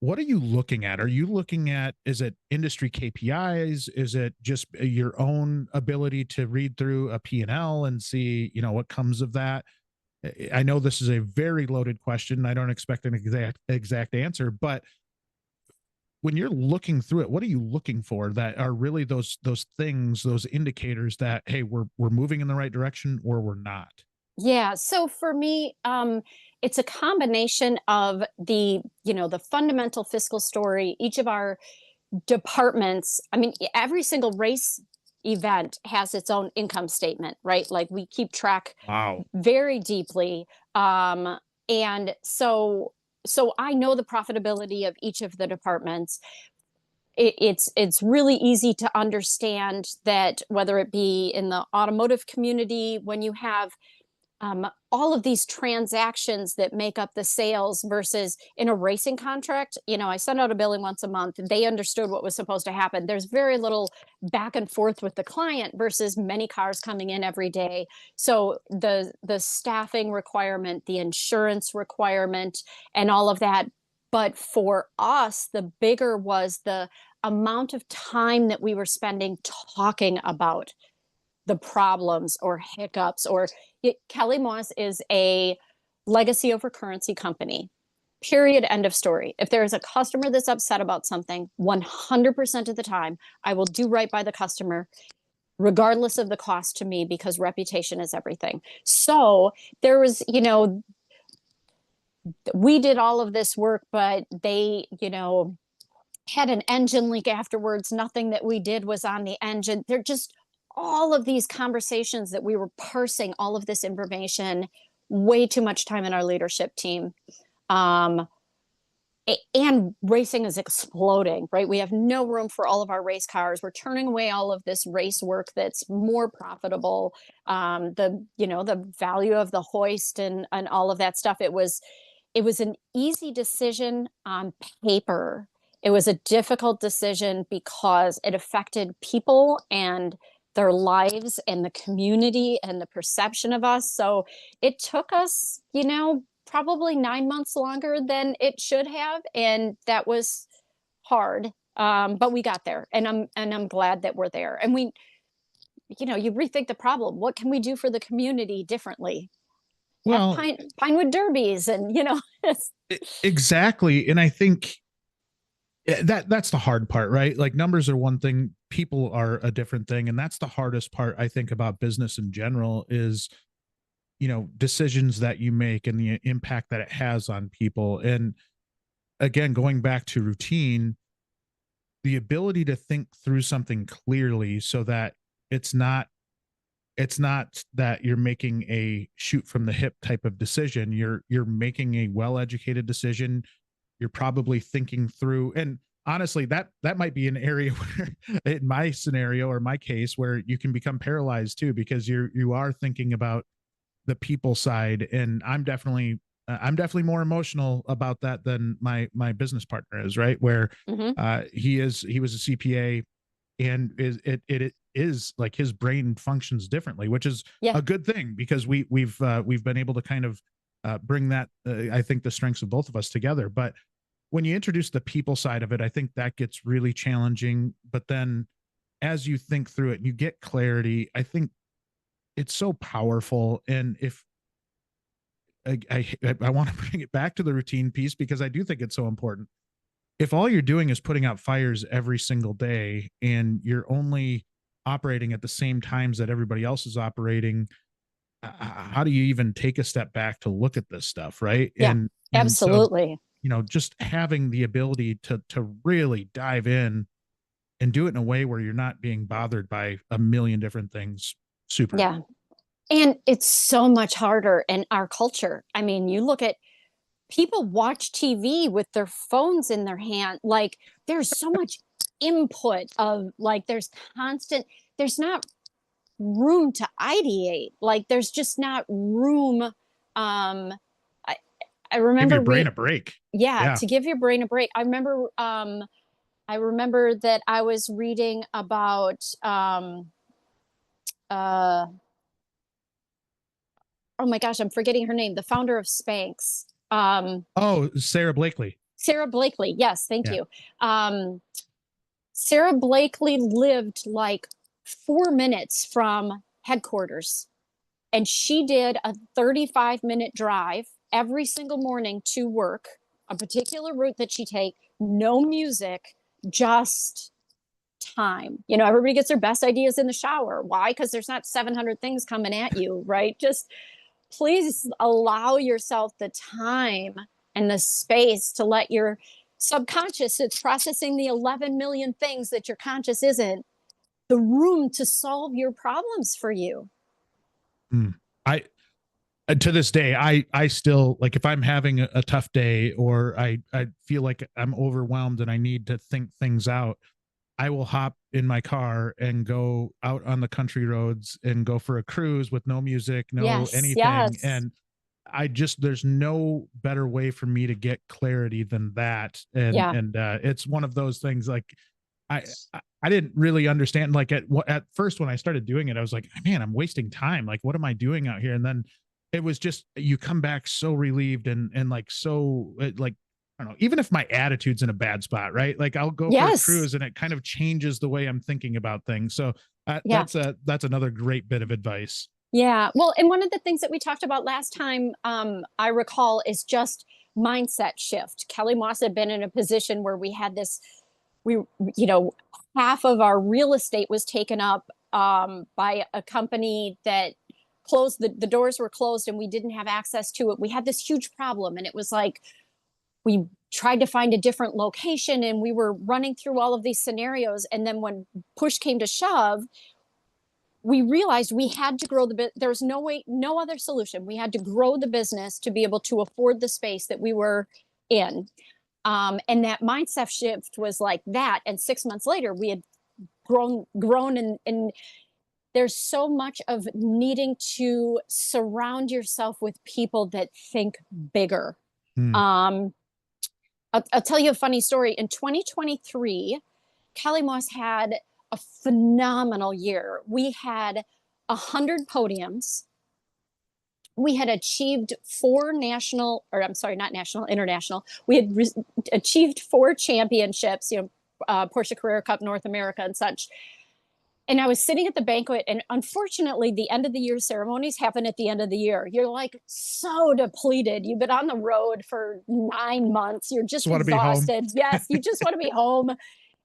What are you looking at? Are you looking at, is it industry KPIs? Is it just your own ability to read through a P&L and see, what comes of that? I know this is a very loaded question. I don't expect an exact answer, but when you're looking through it, what are you looking for that are really those things, those indicators that, hey, we're moving in the right direction or we're not? Yeah. So for me, it's a combination of the fundamental fiscal story. Each of our departments, I mean, every single race event has its own income statement, right? Like we keep track Wow. very deeply. And so I know the profitability of each of the departments. It's really easy to understand that whether it be in the automotive community, when you have all of these transactions that make up the sales versus in a racing contract, I send out a billing once a month. They understood what was supposed to happen. There's very little back and forth with the client versus many cars coming in every day. So the staffing requirement, the insurance requirement, and all of that. But for us, the bigger was the amount of time that we were spending talking about the problems or hiccups or Kellymoss is a legacy over currency company. Period. End of story. If there is a customer that's upset about something, 100% of the time, I will do right by the customer, regardless of the cost to me, because reputation is everything. So there was, we did all of this work, but they, had an engine leak afterwards. Nothing that we did was on the engine. They're just all of these conversations that we were parsing all of this information, way too much time in our leadership team. And racing is exploding, right? We have no room for all of our race cars. We're turning away all of this race work that's more profitable. The value of the hoist and all of that stuff. It was an easy decision on paper. It was a difficult decision because it affected people and their lives and the community and the perception of us. So it took us, probably 9 months longer than it should have. And that was hard. But we got there, and I'm glad that we're there. And you rethink the problem. What can we do for the community differently? Have Well, pinewood derbies and exactly. And I think that's the hard part, right? Like numbers are one thing, people are a different thing. And that's the hardest part, I think, about business in general is, decisions that you make and the impact that it has on people. And again, going back to routine, the ability to think through something clearly so that it's not that you're making a shoot from the hip type of decision. You're making a well-educated decision. You're probably thinking through, and honestly, that might be an area where in my scenario or my case where you can become paralyzed too, because you are thinking about the people side. And I'm definitely more emotional about that than my business partner is, right? Where Mhm. he was a CPA, and it is like his brain functions differently, which is Yeah. a good thing because we've been able to kind of bring that I think the strengths of both of us together. But when you introduce the people side of it, I think that gets really challenging. But then as you think through it and you get clarity, I think it's so powerful. And if I want to bring it back to the routine piece because I do think it's so important. If all you're doing is putting out fires every single day and you're only operating at the same times that everybody else is operating, how do you even take a step back to look at this stuff, right? Yeah. And so, Absolutely. just having the ability to really dive in and do it in a way where you're not being bothered by a million different things. Super. Yeah. And it's so much harder in our culture. I mean, you look at people watch TV with their phones in their hand. Like there's so much input of like there's not room to ideate. Like there's just not room. I I Give remember your brain a break. yeah, Yeah. to give your brain a break. I remember that I was reading about uh oh my gosh, I'm forgetting her name, the founder of Spanx. Oh, Sarah Blakely. Sarah Blakely. Yes, thank Yeah. you. Sarah Blakely lived like 4 minutes from headquarters. And she did a 35-minute drive every single morning to work, a particular route that she take, no music, just time. You know, everybody gets their best ideas in the shower. Why? Because there's not 700 things coming at you, right? Just please allow yourself the time and the space to let your subconscious, it's processing the 11 million things that your conscious isn't, the room to solve your problems for you. I to this day, I still, like, if I'm having a tough day, or I feel like I'm overwhelmed and I need to think things out, I will hop in my car and go out on the country roads and go for a cruise with no music, no Yes, anything. yes. And there's no better way for me to get clarity than that. Yeah. And it's one of those things, like, I, I didn't really understand, like, at first when I started doing it, I was like, man, I'm wasting time. Like, what am I doing out here? And then it was just, you come back so relieved, and like, so like, I don't know, even if my attitude's in a bad spot, right? Like, I'll go for a Yes. cruise and it kind of changes the way I'm thinking about things. So Yeah. that's another great bit of advice. Yeah. Well, and one of the things that we talked about last time, I recall, is just mindset shift. Kellymoss had been in a position where we had this, we, you know, half of our real estate was taken up by a company that closed, the doors were closed and we didn't have access to it. We had this huge problem, and it was like, we tried to find a different location and we were running through all of these scenarios. And then when push came to shove, we realized we had to grow the bit. There was no way, no other solution. We had to grow the business to be able to afford the space that we were in. And that mindset shift was like that. And 6 months later, we had grown, and there's so much of needing to surround yourself with people that think bigger. Hmm. I'll tell you a funny story. In 2023, Kellymoss had a phenomenal year. We had 100 podiums. We had achieved four national, or I'm sorry, not national, international. We had achieved four championships, you know, Porsche Carrera Cup, North America, and such. And I was sitting at the banquet, and unfortunately, the end of the year ceremonies happen at the end of the year. You're like so depleted. You've been on the road for 9 months. You're just want to be home. exhausted. Yes, you just want to be home.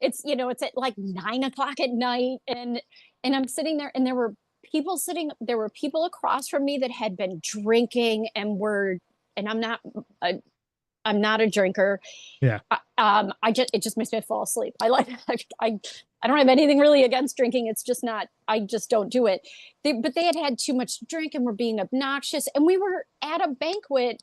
It's, you know, it's at like 9 o'clock at night, and I'm sitting there, and there were people across from me that had been drinking and were, and I'm not a drinker. Yeah. It just makes me fall asleep. I don't have anything really against drinking. It's just not, I just don't do it. But they had too much to drink and were being obnoxious. And we were at a banquet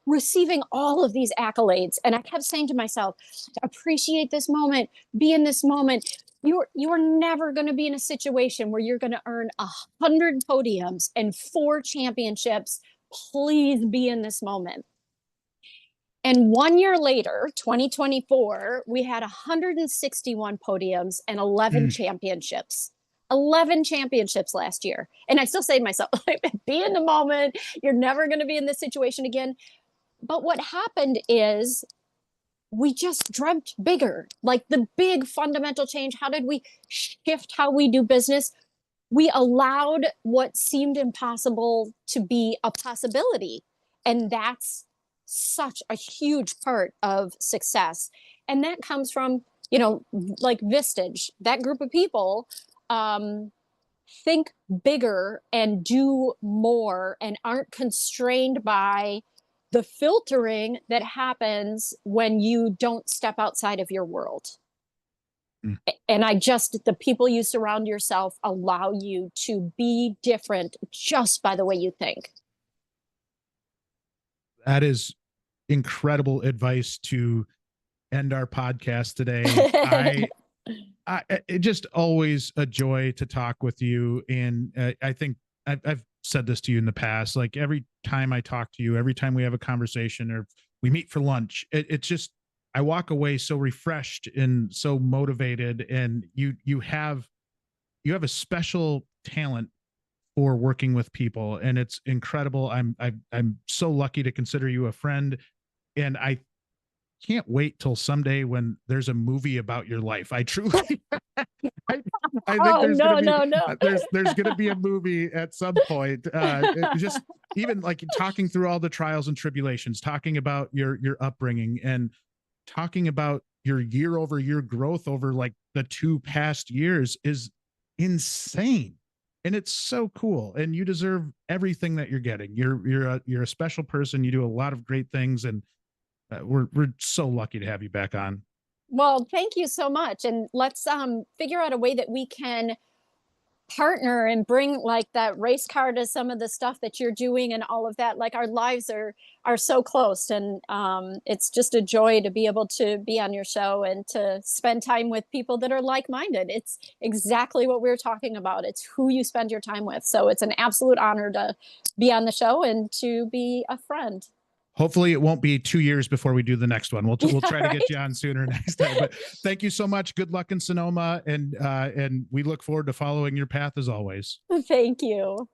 receiving all of these accolades. And I kept saying to myself, appreciate this moment, be in this moment. You are never going to be in a situation where you're going to earn 100 podiums and 4 championships. Please be in this moment. And 1 year later, 2024, we had 161 podiums and 11 championships. 11 championships last year. And I still say to myself, be in the moment. You're never going to be in this situation again. But what happened is we just dreamt bigger, like the big fundamental change. How did we shift how we do business? We allowed what seemed impossible to be a possibility. And that's such a huge part of success. And that comes from, you know, like Vistage, that group of people think bigger and do more and aren't constrained by the filtering that happens when you don't step outside of your world. And the people you surround yourself allow you to be different just by the way you think. That is incredible advice to end our podcast today. It's just always a joy to talk with you. And I think I've said this to you in the past, like, every time I talk to you, every time we have a conversation or we meet for lunch, it's just, I walk away so refreshed and so motivated. And you have a special talent for working with people, and it's incredible. I'm so lucky to consider you a friend, and can't wait till someday when there's a movie about your life. I truly, I think there's going to be a movie at some point. Just even like talking through all the trials and tribulations, talking about your upbringing, and talking about your year over year growth over like the 2 past years is insane. And it's so cool. And you deserve everything that you're getting. You're a special person. You do a lot of great things, and we're so lucky to have you back on. Well, thank you so much. And let's figure out a way that we can partner and bring like that race car to some of the stuff that you're doing and all of that. Like our lives are so close, and it's just a joy to be able to be on your show and to spend time with people that are like-minded. It's exactly what we were talking about. It's who you spend your time with. So it's an absolute honor to be on the show and to be a friend. Hopefully it won't be 2 years before we do the next one. We'll try to get you on sooner next time. But thank you so much. Good luck in Sonoma. And we look forward to following your path as always. Thank you.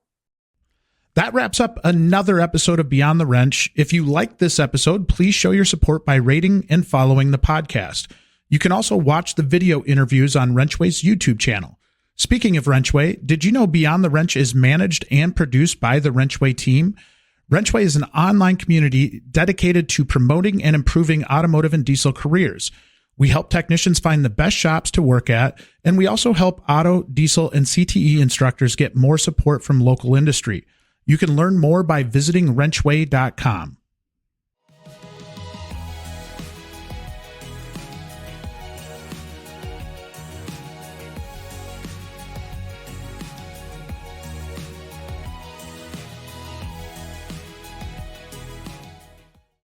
That wraps up another episode of Beyond the Wrench. If you liked this episode, please show your support by rating and following the podcast. You can also watch the video interviews on WrenchWay's YouTube channel. Speaking of WrenchWay, did you know Beyond the Wrench is managed and produced by the WrenchWay team? WrenchWay is an online community dedicated to promoting and improving automotive and diesel careers. We help technicians find the best shops to work at, and we also help auto, diesel, and CTE instructors get more support from local industry. You can learn more by visiting wrenchway.com.